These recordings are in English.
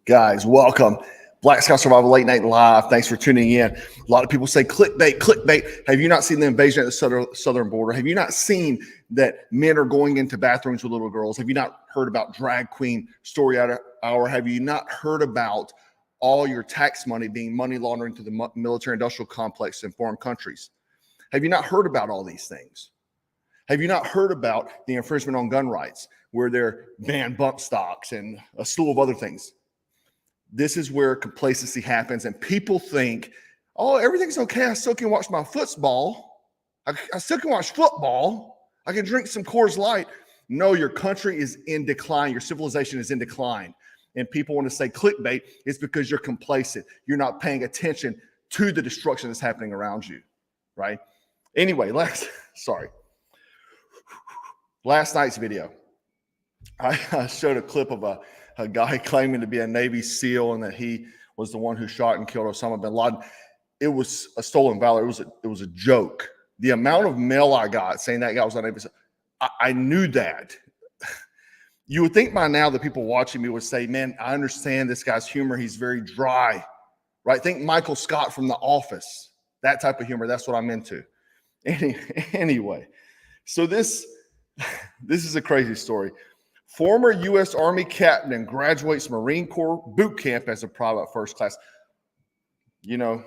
Guys, welcome. Black Scout Survival Late Night Live. Thanks for tuning in. A lot of people say clickbait, clickbait. Have you not seen the invasion at the southern border? Have you not seen that men are going into bathrooms with little girls? Have you not heard about drag queen story hour? Have you not heard about all your tax money being money laundering to the military industrial complex in foreign countries? Have you not heard about all these things? Have you not heard about the infringement on gun rights, where they're banned bump stocks and a slew of other things? This is where complacency happens, and people think, oh, everything's okay. I still can watch my football. I still can watch football. I can drink some Coors Light. No, your country is in decline. Your civilization is in decline. And people want to say clickbait. It's because you're complacent. You're not paying attention to the destruction that's happening around you, right? Anyway, last night's video, I showed a clip of a guy claiming to be a Navy SEAL and that he was the one who shot and killed Osama bin Laden. It was a stolen valor. It was a joke. The amount of mail I got saying that guy was a Navy SEAL, I knew that. You would think by now the people watching me would say, man, I understand this guy's humor. He's very dry, right? Think Michael Scott from The Office. That type of humor, that's what I'm into. Anyway, so this is a crazy story. Former U.S. Army captain graduates Marine Corps boot camp as a private first class. You know,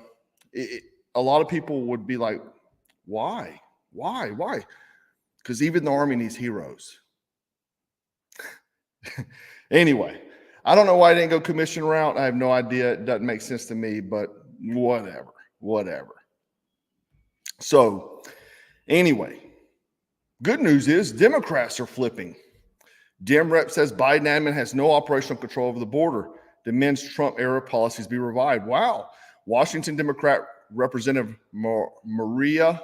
a lot of people would be like, why? Because even the Army needs heroes. Anyway, I don't know why I didn't go commission route. I have no idea. It doesn't make sense to me, but whatever. So anyway, good news is Democrats are flipping. Dem rep says Biden admin has no operational control over the border. Demands Trump-era policies be revived. Wow. Washington Democrat Representative Maria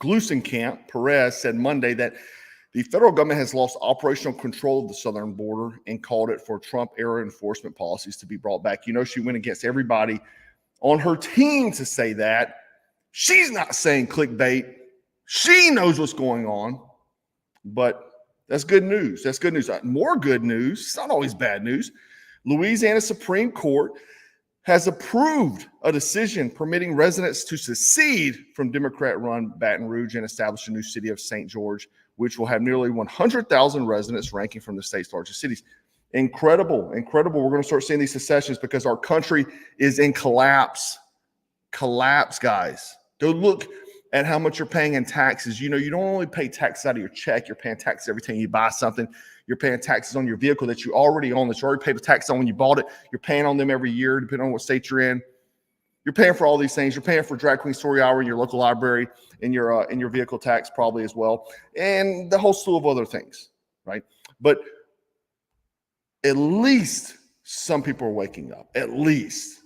Gluesenkamp Perez said Monday that the federal government has lost operational control of the southern border and called it for Trump-era enforcement policies to be brought back. You know, she went against everybody on her team to say that. She's not saying clickbait. She knows what's going on, but that's good news. That's good news. More good news. It's not always bad news. Louisiana Supreme Court has approved a decision permitting residents to secede from Democrat-run Baton Rouge and establish a new city of St. George, which will have nearly 100,000 residents, ranking from the state's largest cities. Incredible. We're going to start seeing these secessions because our country is in collapse. Collapse, guys. Go look at how much you're paying in taxes. You know, you don't only pay taxes out of your check. You're paying taxes every time you buy something. You're paying taxes on your vehicle that you already own, that you already paid the tax on when you bought it. You're paying on them every year, depending on what state you're in. You're paying for all these things. You're paying for Drag Queen Story Hour in your local library, in your vehicle tax probably as well, and the whole slew of other things, right? But at least some people are waking up. At least.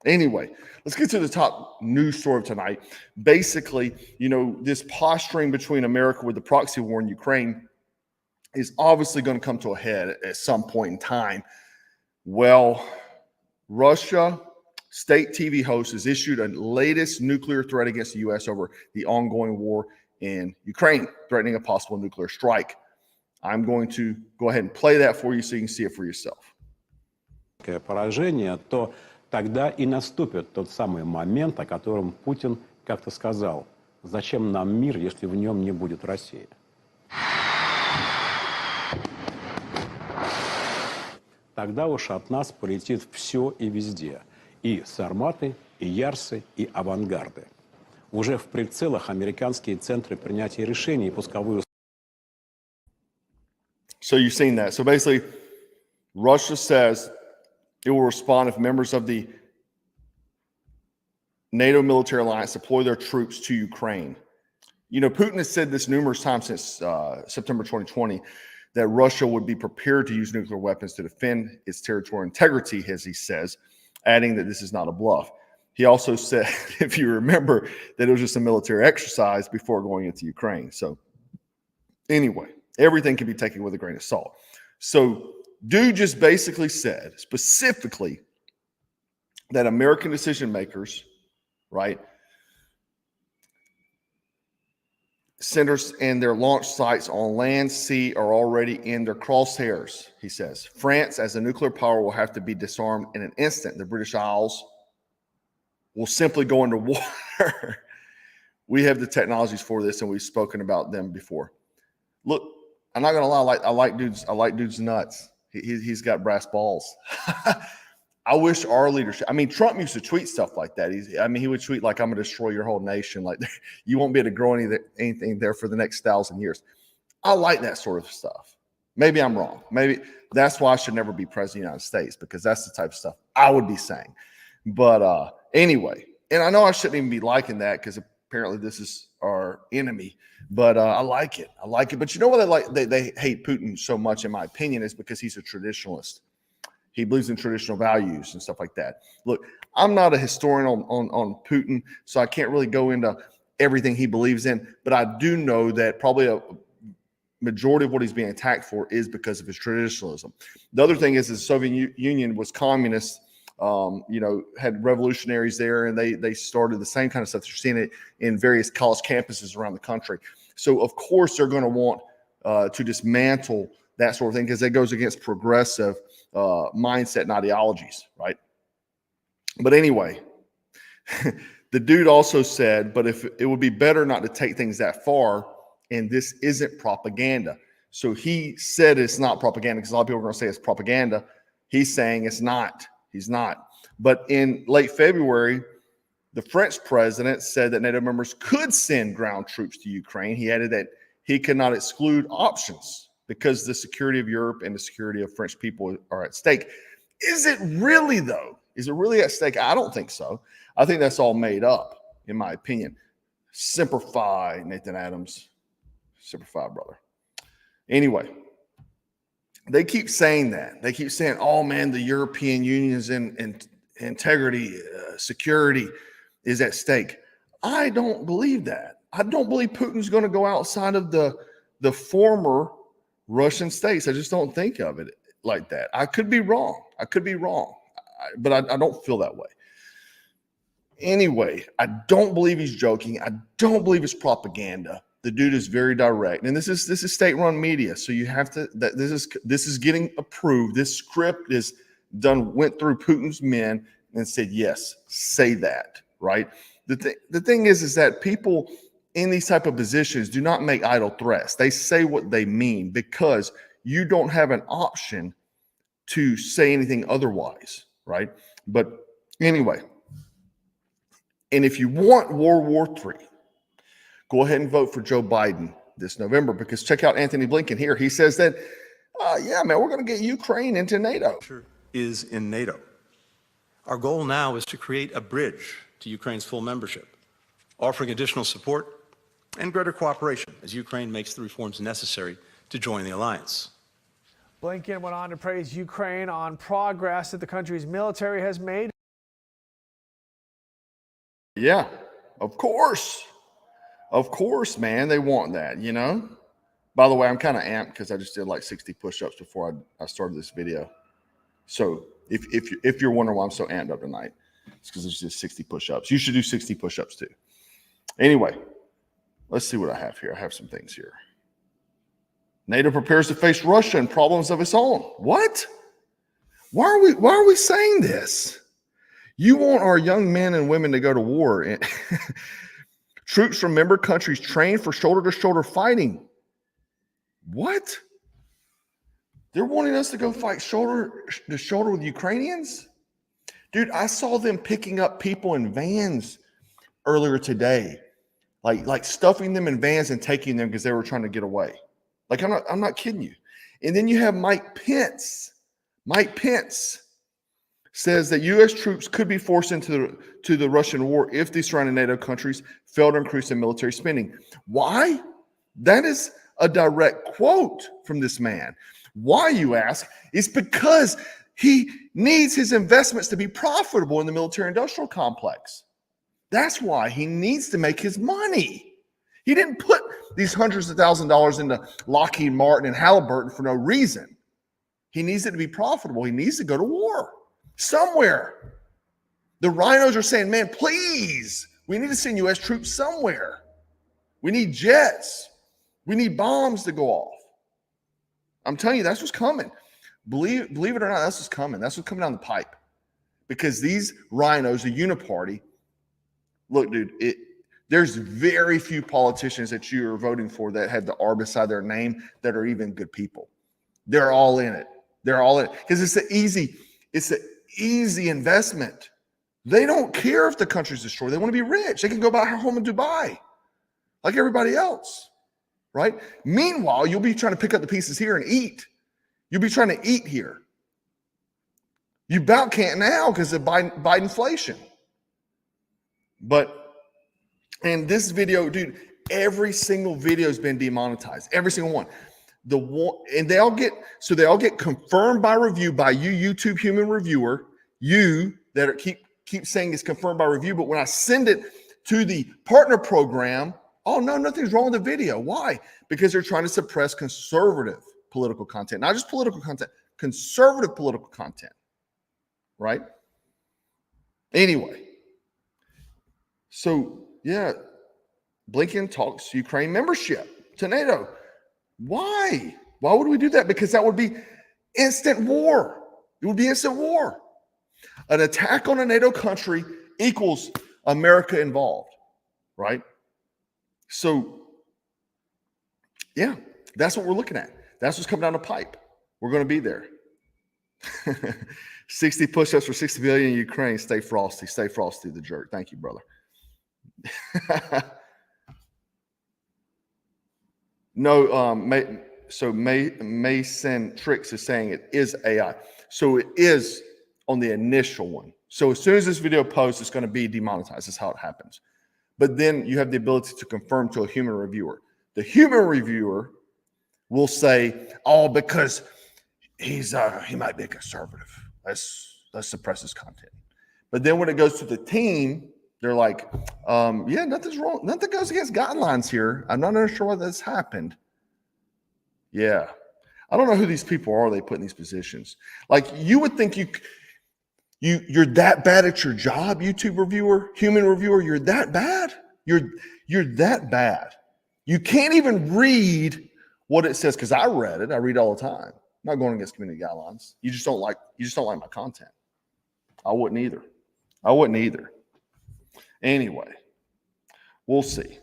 Anyway, let's get to the top news story of tonight. Basically, you know, this posturing between America with the proxy war in Ukraine is obviously going to come to a head at some point in time. Well, Russia state TV host has issued a latest nuclear threat against the U.S. over the ongoing war in Ukraine, threatening a possible nuclear strike. I'm going to go ahead and play that for you so you can see it for yourself. Поражение, то тогда и наступит тот самый момент, о котором Путин как-то сказал. Зачем нам мир, если в нем не будет России? Тогда уж от нас полетит все и везде. И сарматы, и ярсы, и авангарды. Уже в прицелах американские центры принятия решений и пусковые. So you've seen that. So basically, Russia says it will respond if members of the NATO military alliance deploy their troops to Ukraine. You know, Putin has said this numerous times since September 2020, that Russia would be prepared to use nuclear weapons to defend its territorial integrity, as he says, adding that this is not a bluff. He also said, if you remember, that it was just a military exercise before going into Ukraine. So anyway, everything can be taken with a grain of salt. So dude just basically said specifically that American decision makers, right, centers and their launch sites on land, sea are already in their crosshairs, he says. France, as a nuclear power, will have to be disarmed in an instant. The British Isles will simply go into war. We have the technologies for this, and we've spoken about them before. Look, I'm not gonna lie, I like dudes nuts. He's got brass balls. I wish our leadership, I mean, Trump used to tweet stuff like that. He would tweet like, I'm gonna destroy your whole nation. Like, you won't be able to grow anything there for the next 1,000 years. I like that sort of stuff. Maybe I'm wrong. Maybe that's why I should never be president of the United States, because that's the type of stuff I would be saying. But anyway, and I know I shouldn't even be liking that, because apparently this is our enemy, but I like it. I like it. But you know what they hate Putin so much, in my opinion, is because he's a traditionalist. He believes in traditional values and stuff like that. Look, I'm not a historian on Putin, so I can't really go into everything he believes in, but I do know that probably a majority of what he's being attacked for is because of his traditionalism. The other thing is the Soviet Union was communist, had revolutionaries there, and they started the same kind of stuff. You're seeing it in various college campuses around the country. So, of course, they're going to want to dismantle that sort of thing, because it goes against progressive mindset and ideologies, right? But anyway, the dude also said, but if it would be better not to take things that far, and this isn't propaganda. So he said it's not propaganda, because a lot of people are going to say it's propaganda. He's saying it's not. He's not. But in late February, the French president said that NATO members could send ground troops to Ukraine. He added that he could not exclude options, because the security of Europe and the security of French people are at stake. Is it really, though? Is it really at stake? I don't think so. I think that's all made up, in my opinion. Semper Fi, Nathan Adams. Semper Fi, brother. Anyway, they keep saying that. They keep saying, oh, man, the European Union's integrity, security is at stake. I don't believe that. I don't believe Putin's going to go outside of the former Russian states. I just don't think of it like that. I could be wrong. But I don't feel that way. Anyway, I don't believe he's joking. I don't believe it's propaganda. The dude is very direct, and this is state-run media, so you have to. This is getting approved. This script is done. Went through Putin's men and said, yes, say that, right? The thing is that people in these type of positions do not make idle threats. They say what they mean, because you don't have an option to say anything otherwise, right? But anyway, and if you want World War III, go ahead and vote for Joe Biden this November, because check out Anthony Blinken here. He says that, yeah, man, we're going to get Ukraine into NATO. Is in NATO. Our goal now is to create a bridge to Ukraine's full membership, offering additional support and greater cooperation as Ukraine makes the reforms necessary to join the alliance. Blinken went on to praise Ukraine on progress that the country's military has made. Yeah, of course. Of course, man. They want that, you know? By the way, I'm kind of amped because I just did like 60 push-ups before I started this video. So if you're wondering why I'm so amped up tonight, it's because it's just 60 push-ups. You should do 60 push-ups too. Anyway, let's see what I have here. I have some things here. NATO prepares to face Russia and problems of its own. What? Why are we saying this? You want our young men and women to go to war. Troops from member countries trained for shoulder-to-shoulder fighting. What? They're wanting us to go fight shoulder-to-shoulder with Ukrainians? Dude, I saw them picking up people in vans earlier today. Like stuffing them in vans and taking them because they were trying to get away. Like, I'm not kidding you. And then you have Mike Pence. Mike Pence says that U.S. troops could be forced into the Russian war if the surrounding NATO countries fail to increase their military spending. Why? That is a direct quote from this man. Why, you ask? It's because he needs his investments to be profitable in the military-industrial complex. That's why he needs to make his money. He didn't put these hundreds of thousands of dollars into Lockheed Martin and Halliburton for no reason. He needs it to be profitable. He needs to go to war somewhere. The rhinos are saying, man, please, we need to send U.S. troops somewhere. We need jets. We need bombs to go off. I'm telling you, that's what's coming. Believe it or not, that's what's coming. That's what's coming down the pipe. Because these rhinos, the uniparty, look, dude, there's very few politicians that you are voting for that have the R beside their name that are even good people. They're all in it. They're all in it. Because it's an easy investment. They don't care if the country's destroyed. They want to be rich. They can go buy a home in Dubai like everybody else, right? Meanwhile, you'll be trying to pick up the pieces here and eat. You'll be trying to eat here. You about can't now because of Bidenflation. But in this video, dude, every single video has been demonetized. Every single one. And they all get confirmed by review by you, YouTube human reviewer, you that are keep saying it's confirmed by review, but when I send it to the partner program, oh no, nothing's wrong with the video. Why? Because they're trying to suppress conservative political content, not just political content, conservative political content, right? Anyway, so yeah, Blinken talks Ukraine membership to NATO. Why? Why would we do that? Because that would be instant war. It would be instant war. An attack on a NATO country equals America involved, right? So, yeah, that's what we're looking at. That's what's coming down the pipe. We're going to be there. 60 push-ups for 60 billion in Ukraine. Stay frosty. Stay frosty, the jerk. Thank you, brother. No, Mason Tricks is saying it is AI. So it is on the initial one. So as soon as this video posts, it's going to be demonetized. That's how it happens. But then you have the ability to confirm to a human reviewer. The human reviewer will say, "Oh, because he might be a conservative. Let's suppress his content." But then when it goes to the team, they're like, "Yeah, nothing's wrong. Nothing goes against guidelines here. I'm not sure why this happened." Yeah, I don't know who these people are they put in these positions. Like you would think you're that bad at your job, YouTube reviewer, human reviewer. You're that bad. You're that bad. You can't even read what it says because I read it. I read all the time. I'm not going against community guidelines. You just don't like my content. I wouldn't either. Anyway, we'll see.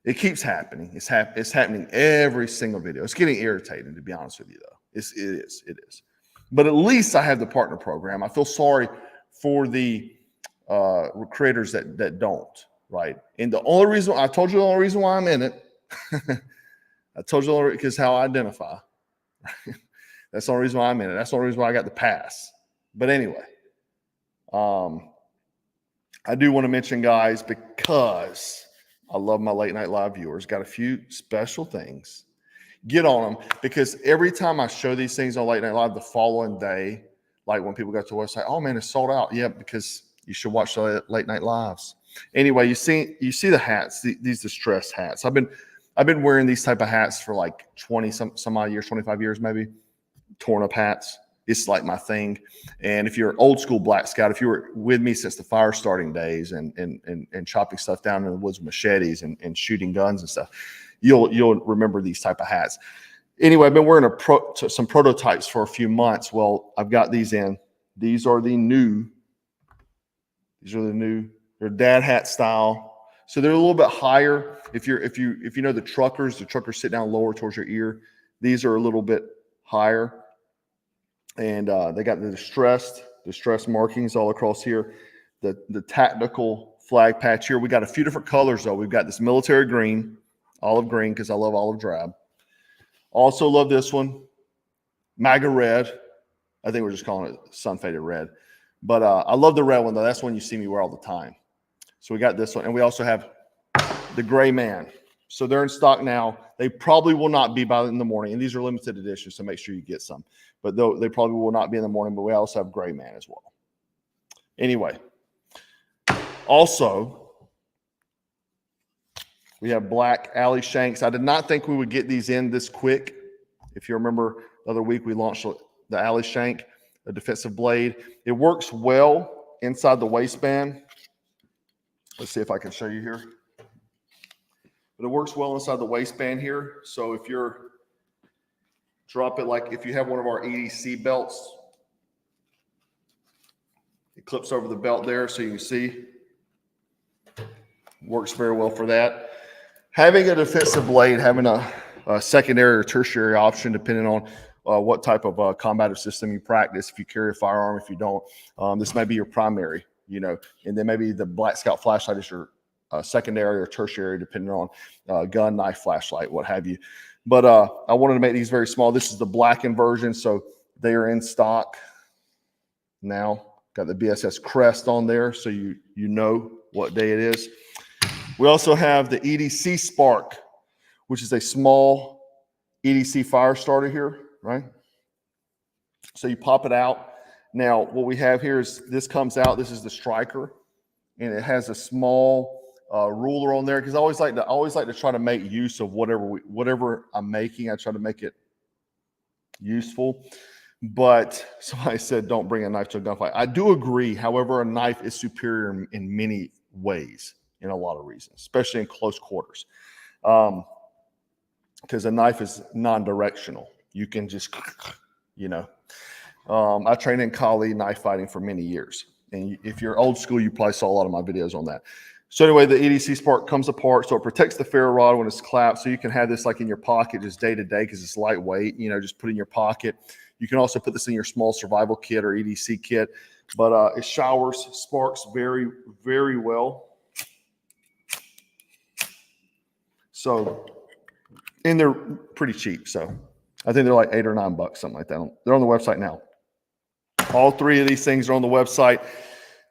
It keeps happening. It's happening every single video. It's getting irritating, to be honest with you, though. It is. But at least I have the partner program. I feel sorry for the creators that don't, right? And the only reason why I'm in it, I told you because how I identify. That's the only reason why I'm in it. That's the only reason why I got the pass. But anyway, I do want to mention, guys, because I love my late night live viewers. Got a few special things. Get on them because every time I show these things on late night live, the following day, like when people go to the website, oh man, it's sold out. Yeah, because you should watch the late night lives. Anyway, you see the hats, these distressed hats. I've been wearing these type of hats for like 20 some odd years, 25 years maybe. Torn up hats. It's like my thing. And if you're an old school Black Scout, if you were with me since the fire starting days and chopping stuff down in the woods with machetes and shooting guns and stuff, you'll remember these type of hats. Anyway, I've been wearing some prototypes for a few months. Well, I've got these in. These are the new. They're dad hat style. So they're a little bit higher. If you know the truckers sit down lower towards your ear. These are a little bit higher. And they got the distressed markings all across here. The tactical flag patch here. We got a few different colors though. We've got this military green, olive green, because I love olive drab. Also love this one, MAGA red. I think we're just calling it sun faded red. But I love the red one though. That's one you see me wear all the time. So we got this one, and we also have the gray man. So they're in stock now. They probably will not be by in the morning, and these are limited editions, so make sure you get some. But though they probably will not be in the morning, but we also have gray man as well. Anyway, also we have black alley shanks. I did not think we would get these in this quick. If you remember the other week, we launched the alley shank, a defensive blade. It works well inside the waistband. Let's see if I can show you here. but it works well inside the waistband here. So if you're drop it, like if you have one of our EDC belts, it clips over the belt there so you can see. Works very well for that. Having a defensive blade, having a secondary or tertiary option, depending on what type of combative system you practice. If you carry a firearm, if you don't, this may be your primary, you know, and then maybe the Black Scout flashlight is your secondary or tertiary, depending on gun, knife, flashlight, what have you. But I wanted to make these very small. This is the blackened version, so they are in stock now. Got the BSS crest on there, so you know what day it is. We also have the EDC Spark, which is a small EDC fire starter here, right? So you pop it out. Now, what we have here is this comes out. This is the striker, and it has a small ruler on there, because I always like to try to make use of whatever I'm making. I try to make it useful. But somebody said don't bring a knife to a gunfight. I do agree. However, a knife is superior in many ways, in a lot of reasons, especially in close quarters, because a knife is non-directional. You can just, you know. I trained in Kali knife fighting for many years, and if you're old school, you probably saw a lot of my videos on that. So anyway, the EDC Spark comes apart, so it protects the ferro rod when it's clapped, so you can have this like in your pocket just day to day, because it's lightweight. You know, just put it in your pocket. You can also put this in your small survival kit or EDC kit, but it showers, sparks very, very well. So, and they're pretty cheap. So I think they're like $8 or $9, something like that. They're on the website now. All three of these things are on the website.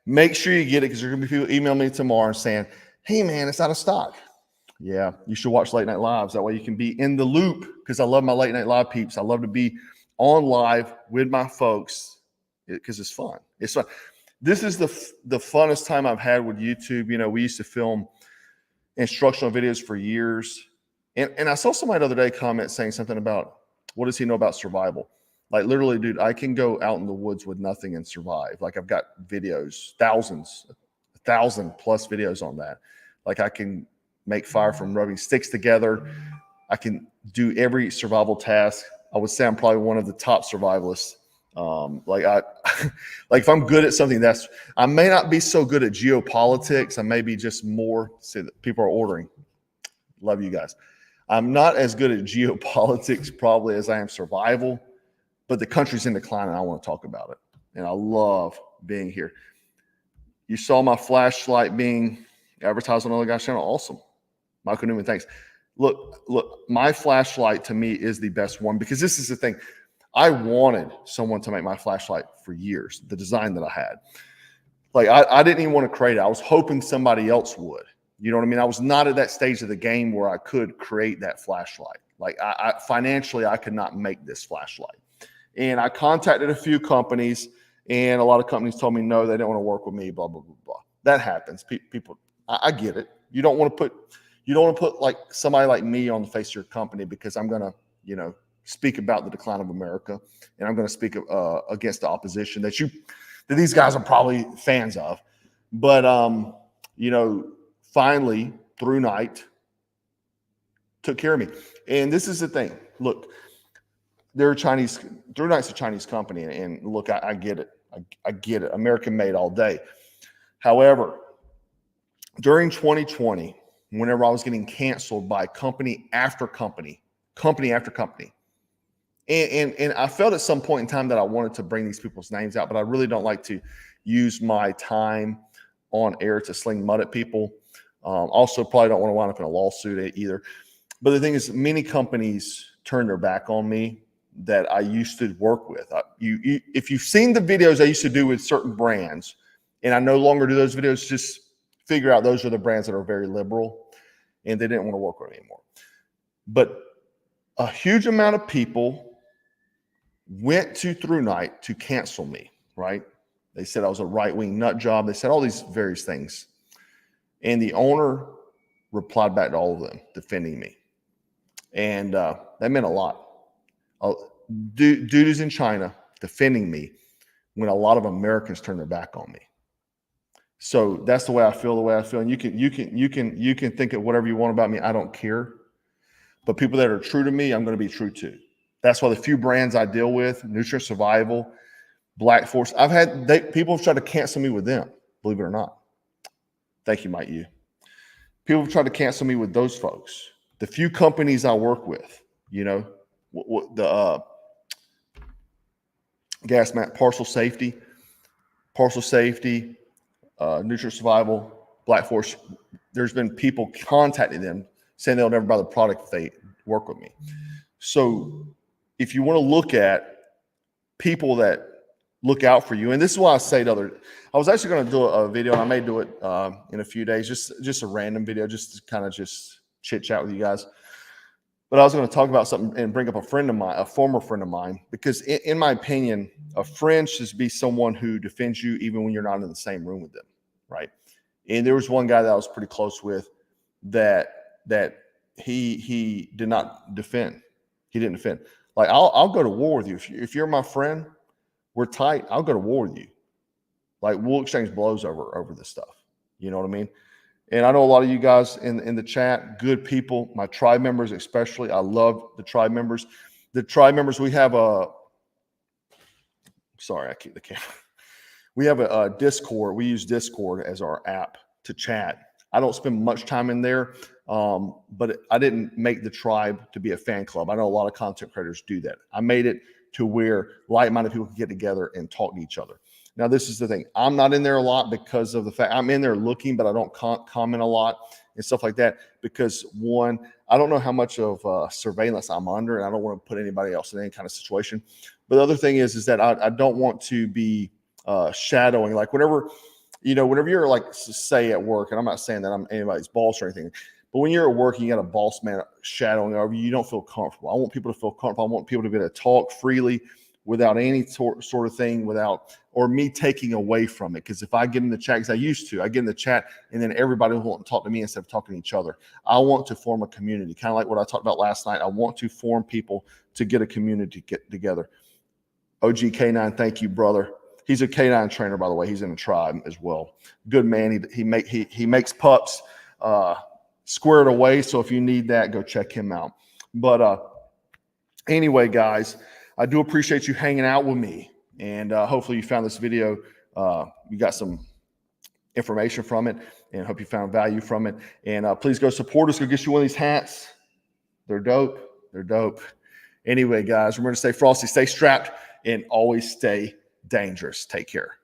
Make sure you get it, because there's going to be people email me tomorrow and saying, hey man, it's out of stock. Yeah, you should watch Late Night Lives. That way you can be in the loop, because I love my Late Night Live peeps. I love to be on live with my folks, because it's fun. It's fun. This is the funnest time I've had with YouTube. You know, we used to film instructional videos for years. And I saw somebody the other day comment saying something about, what does he know about survival? Like, literally, dude, I can go out in the woods with nothing and survive. Like, I've got videos, 1,000+ videos on that. Like, I can make fire from rubbing sticks together. I can do every survival task. I would say I'm probably one of the top survivalists. Like if I'm good at something, I may not be so good at geopolitics. I may be just more, see that people are ordering. Love you guys. I'm not as good at geopolitics probably as I am survival, but the country's in decline and I want to talk about it. And I love being here. You saw my flashlight being advertised on another guy's channel. Awesome. Michael Newman, thanks. Look, my flashlight to me is the best one, because this is the thing. I wanted someone to make my flashlight for years, the design that I had. Like, I didn't even want to create it. I was hoping somebody else would. You know what I mean? I was not at that stage of the game where I could create that flashlight. Like, financially, I could not make this flashlight. And I contacted a few companies, and a lot of companies told me no, they don't want to work with me, blah, blah, blah, blah. That happens. People, I get it. You don't want to put like somebody like me on the face of your company, because I'm going to, you know, speak about the decline of America, and I'm going to speak against the opposition that these guys are probably fans of. But you know, finally, Through Night took care of me. And this is the thing. Look, they're Chinese. Through Night's a Chinese company, and look, I get it. I get it. American made all day. However, during 2020, whenever I was getting canceled by company after company, and I felt at some point in time that I wanted to bring these people's names out, but I really don't like to use my time on air to sling mud at people. Also, probably don't want to wind up in a lawsuit either. But the thing is, many companies turned their back on me that I used to work with. If you've seen the videos I used to do with certain brands, and I no longer do those videos, just figure out those are the brands that are very liberal, and they didn't want to work with me anymore. But a huge amount of people went to Through Night to cancel me, right? They said I was a right-wing nut job. They said all these various things. And the owner replied back to all of them, defending me. And that meant a lot. Dude is in China defending me when a lot of Americans turned their back on me. So that's the way I feel, And you can think of whatever you want about me. I don't care. But people that are true to me, I'm going to be true to. That's why the few brands I deal with, Nutrient Survival, Black Force, people have tried to cancel me with them, believe it or not. Thank you, Mike. People have tried to cancel me with those folks. The few companies I work with, the gas mat, Parcel Safety, Nutrient Survival, Black Force. There's been people contacting them saying they'll never buy the product if they work with me. So if you want to look at people that look out for you, and this is why I say I was actually going to do a video, and I may do it in a few days, just a random video, just to kind of just chit chat with you guys. But I was going to talk about something and bring up a friend of mine, a former friend of mine, because in my opinion, a friend should be someone who defends you even when you're not in the same room with them, right? And there was one guy that I was pretty close with that he did not defend. He didn't defend. Like, I'll go to war with you. If you're my friend, we're tight, I'll go to war with you. Like, we'll exchange blows over this stuff. You know what I mean? And I know a lot of you guys in the chat, good people, my tribe members especially. I love the tribe members. The tribe members, we have sorry, I keep the camera. We have a Discord. We use Discord as our app to chat. I don't spend much time in there, but I didn't make the tribe to be a fan club. I know a lot of content creators do that. I made it to where like-minded people can get together and talk to each other. Now, this is the thing. I'm not in there a lot because of the fact I'm in there looking, but I don't comment a lot and stuff like that because, one, I don't know how much of surveillance I'm under, and I don't want to put anybody else in any kind of situation. But the other thing is that I don't want to be shadowing. Like, whenever you're, like, say at work, and I'm not saying that I'm anybody's boss or anything, but when you're at work and you got a boss man shadowing over you, you don't feel comfortable. I want people to feel comfortable. I want people to be able to talk freely without any sort of thing, or me taking away from it. Because if I get in the chat, because I used to, I get in the chat and then everybody will want to talk to me instead of talking to each other. I want to form a community, kind of like what I talked about last night. I want to form people to get a community get together. OG K9, thank you, brother. He's a K9 trainer, by the way. He's in a tribe as well. Good man. He makes pups squared away. So if you need that, go check him out. But anyway, guys, I do appreciate you hanging out with me. And hopefully you found this video, you got some information from it, and hope you found value from it. And please go support us. Go get you one of these hats. They're dope. They're dope. Anyway, guys, remember to stay frosty, stay strapped, and always stay dangerous. Take care.